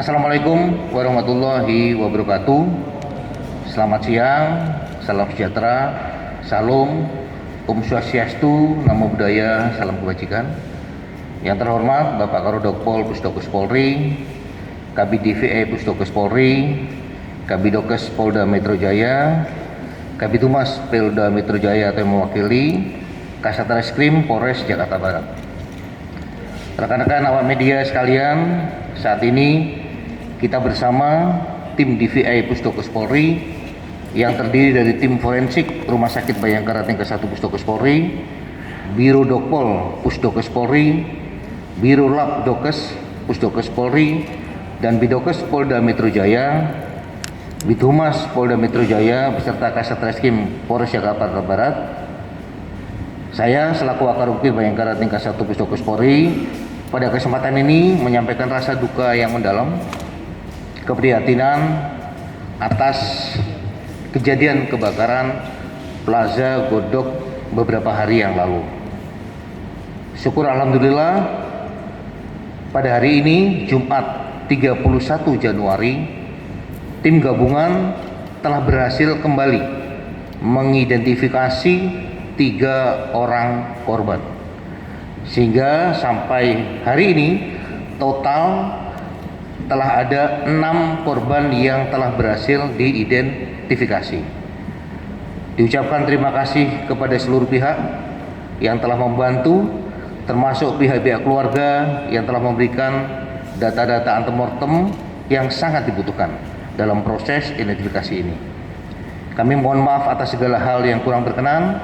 Assalamualaikum warahmatullahi wabarakatuh. Selamat siang, salam sejahtera, salam, Om Swastiastu, Namo Buddhaya, salam kebajikan. Yang terhormat Bapak Karodokpol Pusdokes Polri, Kabid DVA Pusdokes Polri, Kabidokes Polda Metro Jaya, Kabid Humas Polda Metro Jaya atau yang mewakili, Kasat Reskrim Polres Jakarta Barat. Rekan-rekan awak media sekalian, saat ini kita bersama tim DVI Pusdokes Polri yang terdiri dari tim forensik Rumah Sakit Bayangkara tingkat 1 Pusdokes Polri, Biro Dokpol Pusdokes Polri, Biro Lab Dokes Pusdokes Polri, dan Bidokes Polda Metro Jaya, Bidhumas Polda Metro Jaya beserta Kasat Reskrim Polres Jakarta Barat. Saya selaku Wakarbukti Bayangkara tingkat 1 Pusdokes Polri pada kesempatan ini menyampaikan rasa duka yang mendalam, keprihatinan atas kejadian kebakaran Plaza Godok beberapa hari yang lalu. Syukur alhamdulillah pada hari ini Jumat 31 Januari tim gabungan telah berhasil kembali mengidentifikasi 3 orang korban, sehingga sampai hari ini total telah ada 6 korban yang telah berhasil diidentifikasi. Diucapkan terima kasih kepada seluruh pihak yang telah membantu, termasuk pihak-pihak keluarga yang telah memberikan data-data antemortem yang sangat dibutuhkan dalam proses identifikasi ini. Kami mohon maaf atas segala hal yang kurang berkenan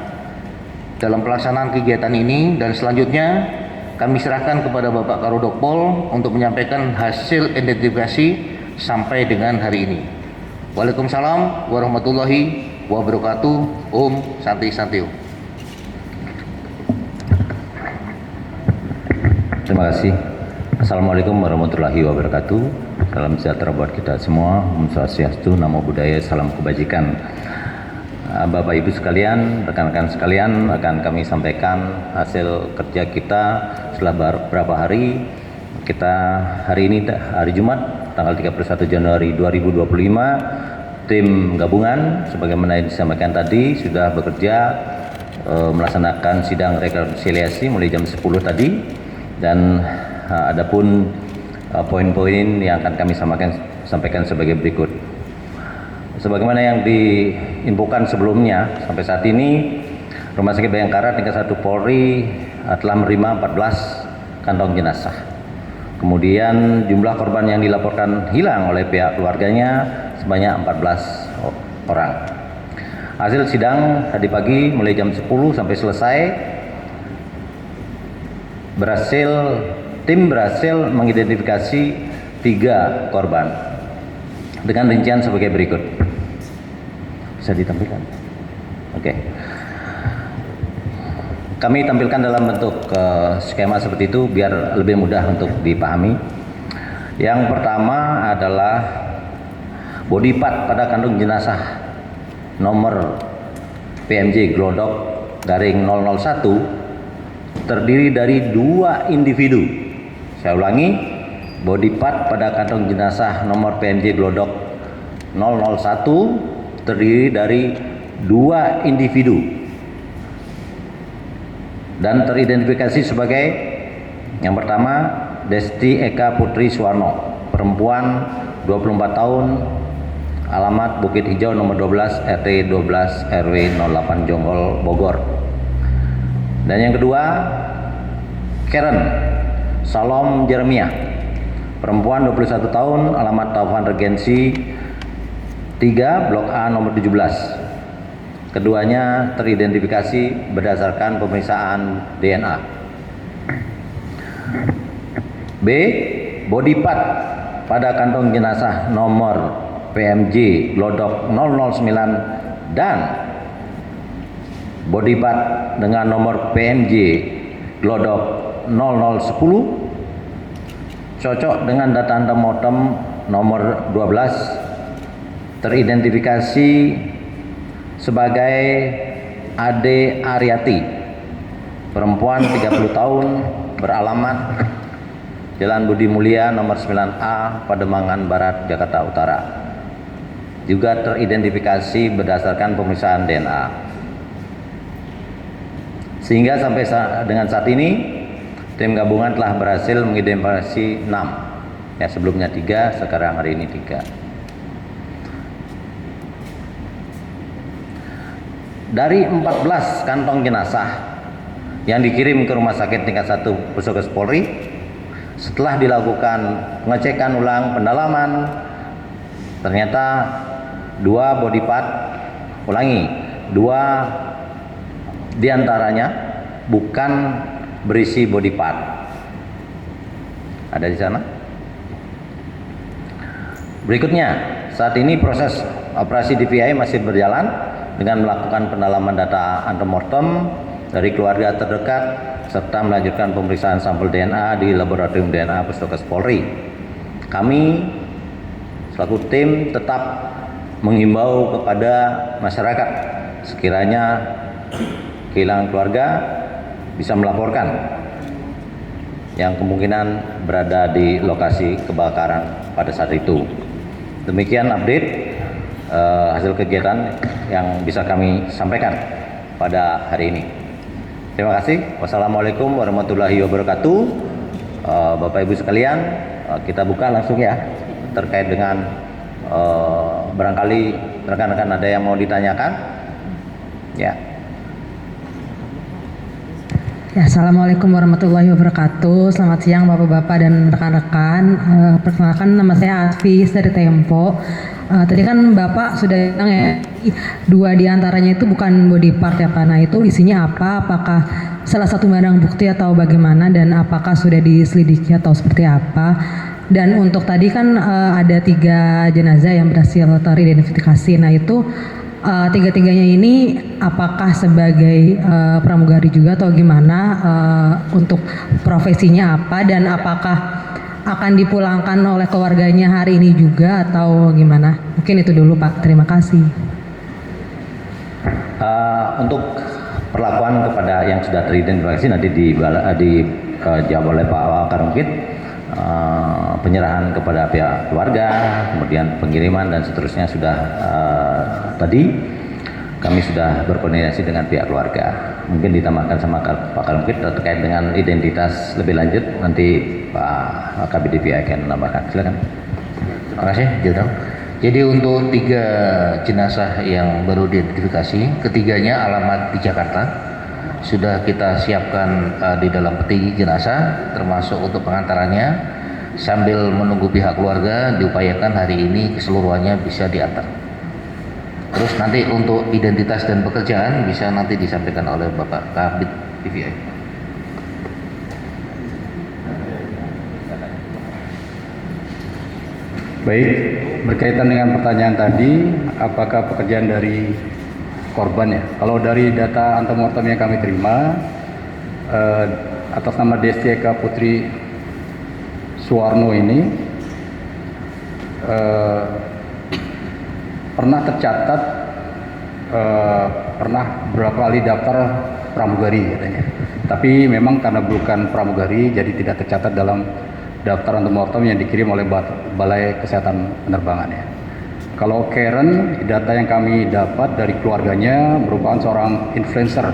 dalam pelaksanaan kegiatan ini, dan selanjutnya kami serahkan kepada Bapak Karodokpol untuk menyampaikan hasil identifikasi sampai dengan hari ini. Waalaikumsalam warahmatullahi wabarakatuh. Om Santi Santio. Terima kasih. Assalamualaikum warahmatullahi wabarakatuh. Salam sejahtera buat kita semua. Om Swastiastu, Namo Buddhaya, salam kebajikan. Bapak Ibu sekalian, rekan-rekan sekalian, akan kami sampaikan hasil kerja kita setelah beberapa hari. Kita hari ini hari Jumat tanggal 31 Januari 2025, tim gabungan sebagaimana yang disampaikan tadi sudah bekerja melaksanakan sidang rekonsiliasi mulai jam 10 tadi, dan adapun poin-poin yang akan kami sampaikan sebagai berikut. Sebagaimana yang diinfokan sebelumnya, sampai saat ini Rumah Sakit Bayangkara tingkat 1 Polri telah menerima 14 kantong jenazah. Kemudian jumlah korban yang dilaporkan hilang oleh pihak keluarganya sebanyak 14 orang. Hasil sidang tadi pagi mulai jam 10 sampai selesai tim berhasil mengidentifikasi 3 korban dengan rincian sebagai berikut. Bisa ditampilkan? Oke. Kami tampilkan dalam bentuk skema seperti itu biar lebih mudah untuk dipahami. Yang pertama adalah body part pada kantong jenazah nomor PMJ Glodok garing 001 terdiri dari 2 individu. Saya ulangi, body part pada kantong jenazah nomor PMJ Glodok 001 terdiri dari 2 individu dan teridentifikasi sebagai yang pertama Desti Eka Putri Suwarno, perempuan 24 tahun, alamat Bukit Hijau nomor 12 RT 12 RW 08 Jonggol Bogor. Dan yang kedua Karen Salom Jeremiah, perempuan 21 tahun, alamat Taufan Regensi 3 Blok A nomor 17. Keduanya teridentifikasi berdasarkan pemeriksaan DNA. B. Body part pada kantong jenazah nomor PMJ Glodok 009 dan body part dengan nomor PMJ Glodok 0010 cocok dengan data antemortem nomor 12, teridentifikasi sebagai Ade Aryati, perempuan 30 tahun, beralamat Jalan Budi Mulia nomor 9A, Pademangan Barat, Jakarta Utara. Juga teridentifikasi berdasarkan pemeriksaan DNA. Sehingga sampai dengan saat ini, tim gabungan telah berhasil mengidentifikasi 6. Ya, sebelumnya 3, sekarang hari ini 3. Dari 14 kantong jenazah yang dikirim ke Rumah Sakit Tingkat 1 Puskesmas Polri, setelah dilakukan pengecekan ulang pendalaman, ternyata 2 body part, 2 diantaranya bukan berisi body part. Ada di sana. Berikutnya, saat ini proses operasi DPI masih berjalan dengan melakukan pendalaman data antemortem dari keluarga terdekat serta melanjutkan pemeriksaan sampel DNA di Laboratorium DNA Puskesmas Polri. Kami selaku tim tetap menghimbau kepada masyarakat sekiranya kehilangan keluarga bisa melaporkan yang kemungkinan berada di lokasi kebakaran pada saat itu. Demikian update hasil kegiatan yang bisa kami sampaikan pada hari ini. Terima kasih. Wassalamualaikum warahmatullahi wabarakatuh. Bapak Ibu sekalian, kita buka langsung ya terkait dengan barangkali rekan-rekan ada yang mau ditanyakan. Ya. Ya, Assalamualaikum warahmatullahi wabarakatuh. Selamat siang Bapak-Bapak dan rekan-rekan. Perkenalkan, nama saya Afis dari Tempo. Tadi kan Bapak sudah bilang ya, 2 diantaranya itu bukan body part ya Pak. Nah, itu isinya apa? Apakah salah satu barang bukti atau bagaimana? Dan apakah sudah diselidiki atau seperti apa? Dan untuk tadi kan ada 3 jenazah yang berhasil teridentifikasi. Nah, itu 3-tiganya ini apakah sebagai pramugari juga atau gimana, untuk profesinya apa, dan apakah akan dipulangkan oleh keluarganya hari ini juga atau gimana? Mungkin itu dulu Pak, terima kasih. Untuk perlakuan kepada yang sudah teridentifikasi nanti dijawab oleh Pak Karungkit. Penyerahan kepada pihak keluarga, kemudian pengiriman dan seterusnya sudah tadi kami sudah berkoordinasi dengan pihak keluarga. Mungkin ditambahkan sama Pak Karungkit terkait dengan identitas lebih lanjut, nanti Pak KBDPI akan menambahkan. Silakan. Terima kasih, Jenderal. Jadi untuk 3 jenazah yang baru diidentifikasi, ketiganya alamat di Jakarta. Sudah kita siapkan di dalam peti jenazah, termasuk untuk pengantarannya. Sambil menunggu pihak keluarga, diupayakan hari ini keseluruhannya bisa diantar. Terus nanti untuk identitas dan pekerjaan bisa nanti disampaikan oleh Bapak Kabid DPI. Baik, berkaitan dengan pertanyaan tadi, apakah pekerjaan dari korban ya? Kalau dari data antemortem yang kami terima, atas nama Destieka Putri Suwarno ini pernah tercatat pernah beberapa kali daftar pramugari katanya. Tapi memang karena bukan pramugari jadi tidak tercatat dalam daftar antemortem yang dikirim oleh Balai Kesehatan Penerbangan ya. Kalau Karen, data yang kami dapat dari keluarganya merupakan seorang influencer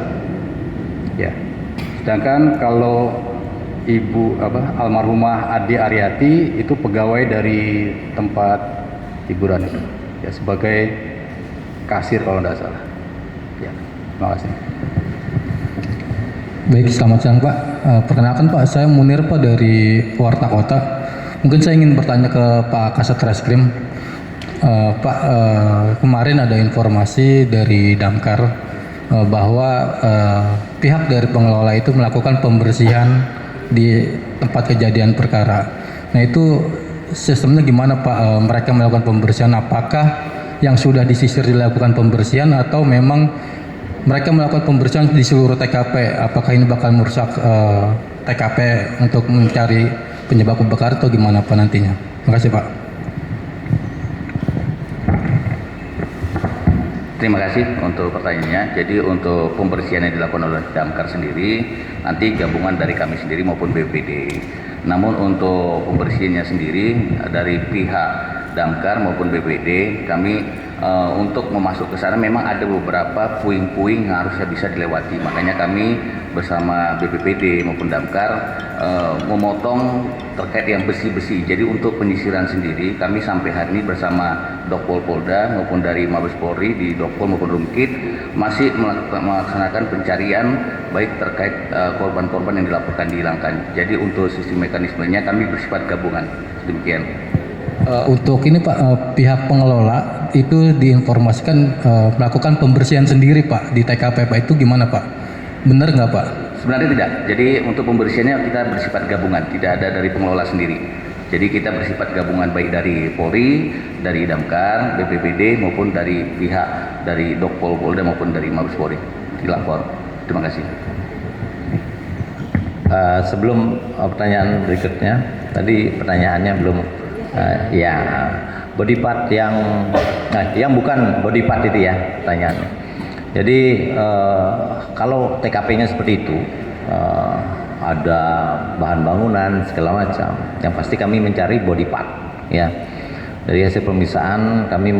ya. Sedangkan kalau Ibu almarhumah Ade Aryati itu pegawai dari tempat hiburan itu ya, sebagai kasir kalau tidak salah ya. Terima kasih. Baik, selamat siang Pak. Perkenalkan Pak, saya Munir Pak dari Warta Kota. Mungkin saya ingin bertanya ke Pak Kasat Reskrim. Pak, kemarin ada informasi dari Damkar bahwa pihak dari pengelola itu melakukan pembersihan di tempat kejadian perkara. Nah, itu sistemnya gimana Pak? Mereka melakukan pembersihan, apakah yang sudah disisir dilakukan pembersihan atau memang mereka melakukan pembersihan di seluruh TKP? Apakah ini bakal merusak TKP untuk mencari penyebab kebakaran atau gimana Pak nantinya? Terima kasih Pak. Terima kasih untuk pertanyaannya. Jadi untuk pembersihan yang dilakukan oleh Damkar sendiri, nanti gabungan dari kami sendiri maupun BPD Namun untuk pembersihannya sendiri dari pihak Damkar maupun BPD, kami untuk memasuk ke sana memang ada beberapa puing-puing yang harusnya bisa dilewati. Makanya kami bersama BPPD maupun Damkar memotong terkait yang besi-besi. Jadi untuk penyisiran sendiri kami sampai hari ini bersama Dokpol Polda maupun dari Mabes Polri di Dokpol maupun Rumkit masih melaksanakan pencarian baik terkait korban-korban yang dilaporkan dihilangkan. Jadi untuk sistem mekanismenya kami bersifat gabungan. Demikian. Untuk ini Pak, pihak pengelola itu diinformasikan melakukan pembersihan sendiri Pak di TKP Pak, itu gimana Pak? Benar nggak Pak? Sebenarnya tidak. Jadi untuk pembersihannya kita bersifat gabungan, tidak ada dari pengelola sendiri. Jadi kita bersifat gabungan baik dari Polri, dari Damkar, BPPD maupun dari pihak dari Dokpol Polda maupun dari Mabes Polri. Dilapor. Terima kasih. Sebelum pertanyaan berikutnya, tadi pertanyaannya belum. Ya, body part yang bukan body part itu ya pertanyaannya. Jadi kalau TKP-nya seperti itu, ada bahan bangunan segala macam, yang pasti kami mencari body part. Ya, dari hasil pemeriksaan kami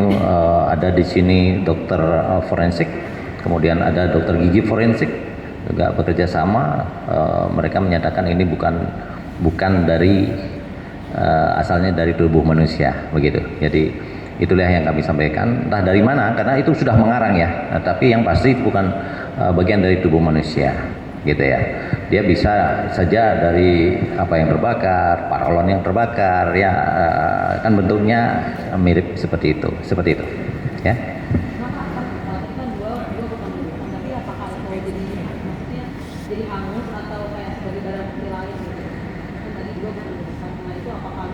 ada di sini dokter forensik, kemudian ada dokter gigi forensik juga bekerja sama. Mereka menyatakan ini bukan dari asalnya dari tubuh manusia, begitu. Jadi itulah yang kami sampaikan. Entah dari mana, karena itu sudah mengarang ya. Tapi yang pasti itu bukan bagian dari tubuh manusia, gitu ya. Dia bisa saja dari apa yang terbakar, paralon yang terbakar, ya kan bentuknya mirip seperti itu, ya. Jadi hangus atau kayak sebagai barang bukti lain gitu. Tadi juga nah itu apakah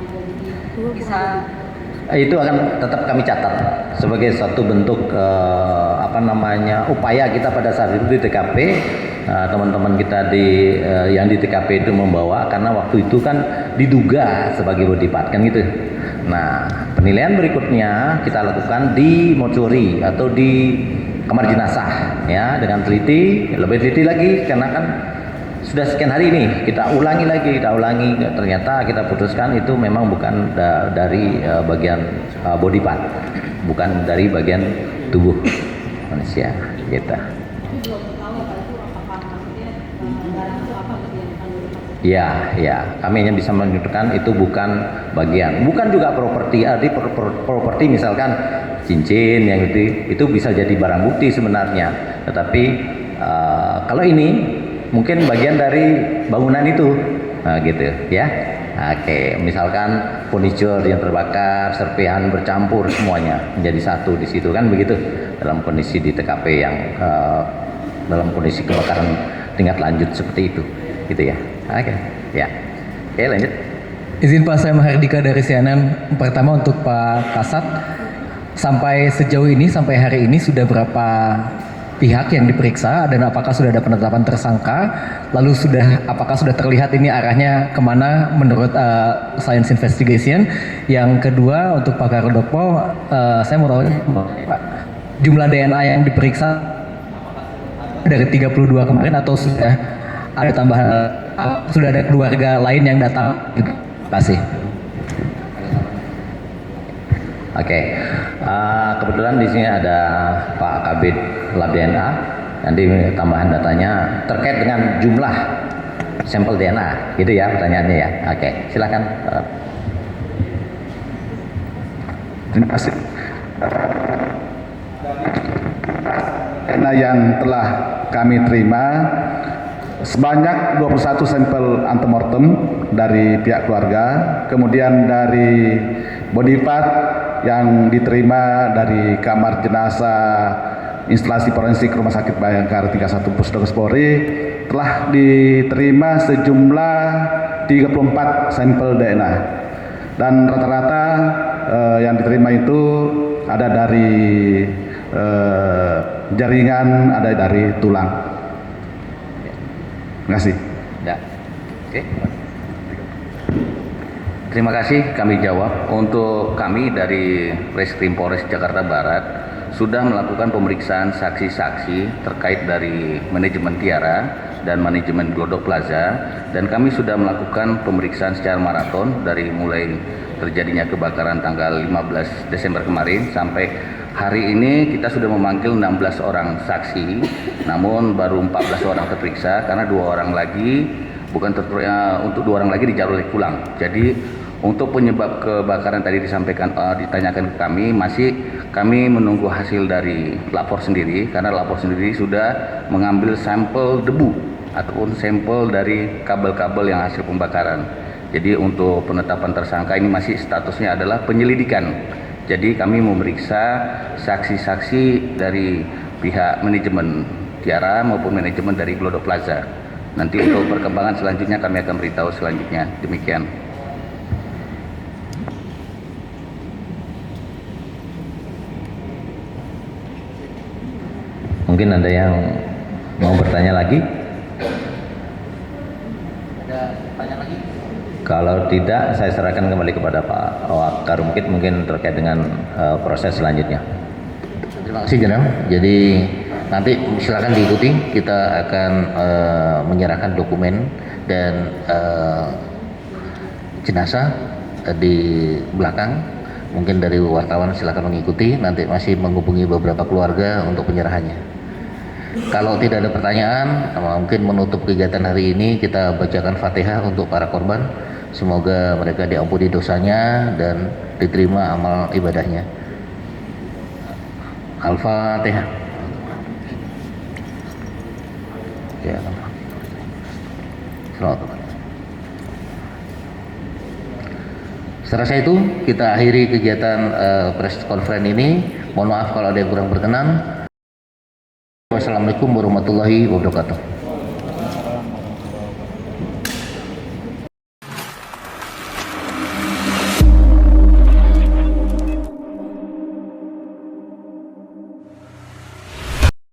bisa Itu akan tetap kami catat sebagai satu bentuk upaya kita pada saat itu di TKP. Teman-teman kita yang di TKP itu membawa, karena waktu itu kan diduga sebagai body part kan gitu. Nah, penilaian berikutnya kita lakukan di mortuary atau di kamar jenazah ya, dengan lebih teliti lagi, karena kan sudah sekian hari ini kita ulangi ternyata kita putuskan itu memang bukan dari bagian body part, bukan dari bagian tubuh manusia gitu. Ya, kami hanya bisa menunjukkan itu bukan bagian, bukan juga properti. Properti misalkan cincin yang itu bisa jadi barang bukti sebenarnya. Tetapi kalau ini mungkin bagian dari bangunan itu, gitu ya. Oke, misalkan furniture yang terbakar, serpihan bercampur semuanya menjadi satu di situ kan begitu. Dalam kondisi di TKP yang dalam kondisi kebakaran tingkat lanjut seperti itu, gitu ya. Oke, ya. Oke, lanjut. Izin Pak, saya Mahardika dari CNN. Pertama untuk Pak Kasat, sampai sejauh ini, sampai hari ini sudah berapa pihak yang diperiksa dan apakah sudah ada penetapan tersangka? Lalu apakah sudah terlihat ini arahnya kemana menurut Science Investigation? Yang kedua untuk Pak Karodokpol, saya mau tahu Pak, jumlah DNA yang diperiksa dari 32 kemarin atau sudah ada tambahan, sudah ada keluarga lain yang datang? Terima kasih. Oke, kebetulan di sini ada Pak Kabid Lab DNA. Nanti tambahan datanya terkait dengan jumlah sampel DNA, gitu ya pertanyaannya ya. Oke, silakan. Terima kasih. DNA yang telah kami terima sebanyak 21 sampel antemortem dari pihak keluarga, kemudian dari body part yang diterima dari kamar jenazah instalasi forensik Rumah Sakit Bayangkara 31 Pusdokes Polri telah diterima sejumlah 34 sampel DNA, dan rata-rata yang diterima itu ada dari jaringan, ada dari tulang. Terima kasih. Ya. Oke. Terima kasih, kami jawab. Untuk kami dari Reskrim Polres Jakarta Barat sudah melakukan pemeriksaan saksi-saksi terkait dari manajemen Tiara dan manajemen Glodok Plaza, dan kami sudah melakukan pemeriksaan secara maraton dari mulai terjadinya kebakaran tanggal 15 Desember kemarin sampai hari ini. Kita sudah memanggil 16 orang saksi, namun baru 14 orang terperiksa karena 2 orang lagi untuk 2 orang lagi dijalurkan pulang. Jadi untuk penyebab kebakaran tadi ditanyakan ke kami, masih kami menunggu hasil dari lapor sendiri, karena lapor sendiri sudah mengambil sampel debu ataupun sampel dari kabel-kabel yang hasil pembakaran. Jadi untuk penetapan tersangka ini masih statusnya adalah penyelidikan. Jadi kami memeriksa saksi-saksi dari pihak manajemen Tiara maupun manajemen dari Glodok Plaza. Nanti untuk perkembangan selanjutnya kami akan beritahu selanjutnya. Demikian. Mungkin ada yang mau bertanya lagi? Ada pertanyaan lagi? Kalau tidak, saya serahkan kembali kepada Pak Karumkit mungkin terkait dengan proses selanjutnya. Terima kasih Jenderal. Jadi nanti silakan diikuti. Kita akan menyerahkan dokumen dan jenazah di belakang. Mungkin dari wartawan silakan mengikuti. Nanti masih menghubungi beberapa keluarga untuk penyerahannya. Kalau tidak ada pertanyaan, mungkin menutup kegiatan hari ini kita bacakan Fatihah untuk para korban. Semoga mereka diampuni dosanya dan diterima amal ibadahnya. Al-Fatihah. Ya. Selamat. Setelah itu kita akhiri kegiatan press conference ini. Mohon maaf kalau ada yang kurang berkenan. Wassalamualaikum warahmatullahi wabarakatuh.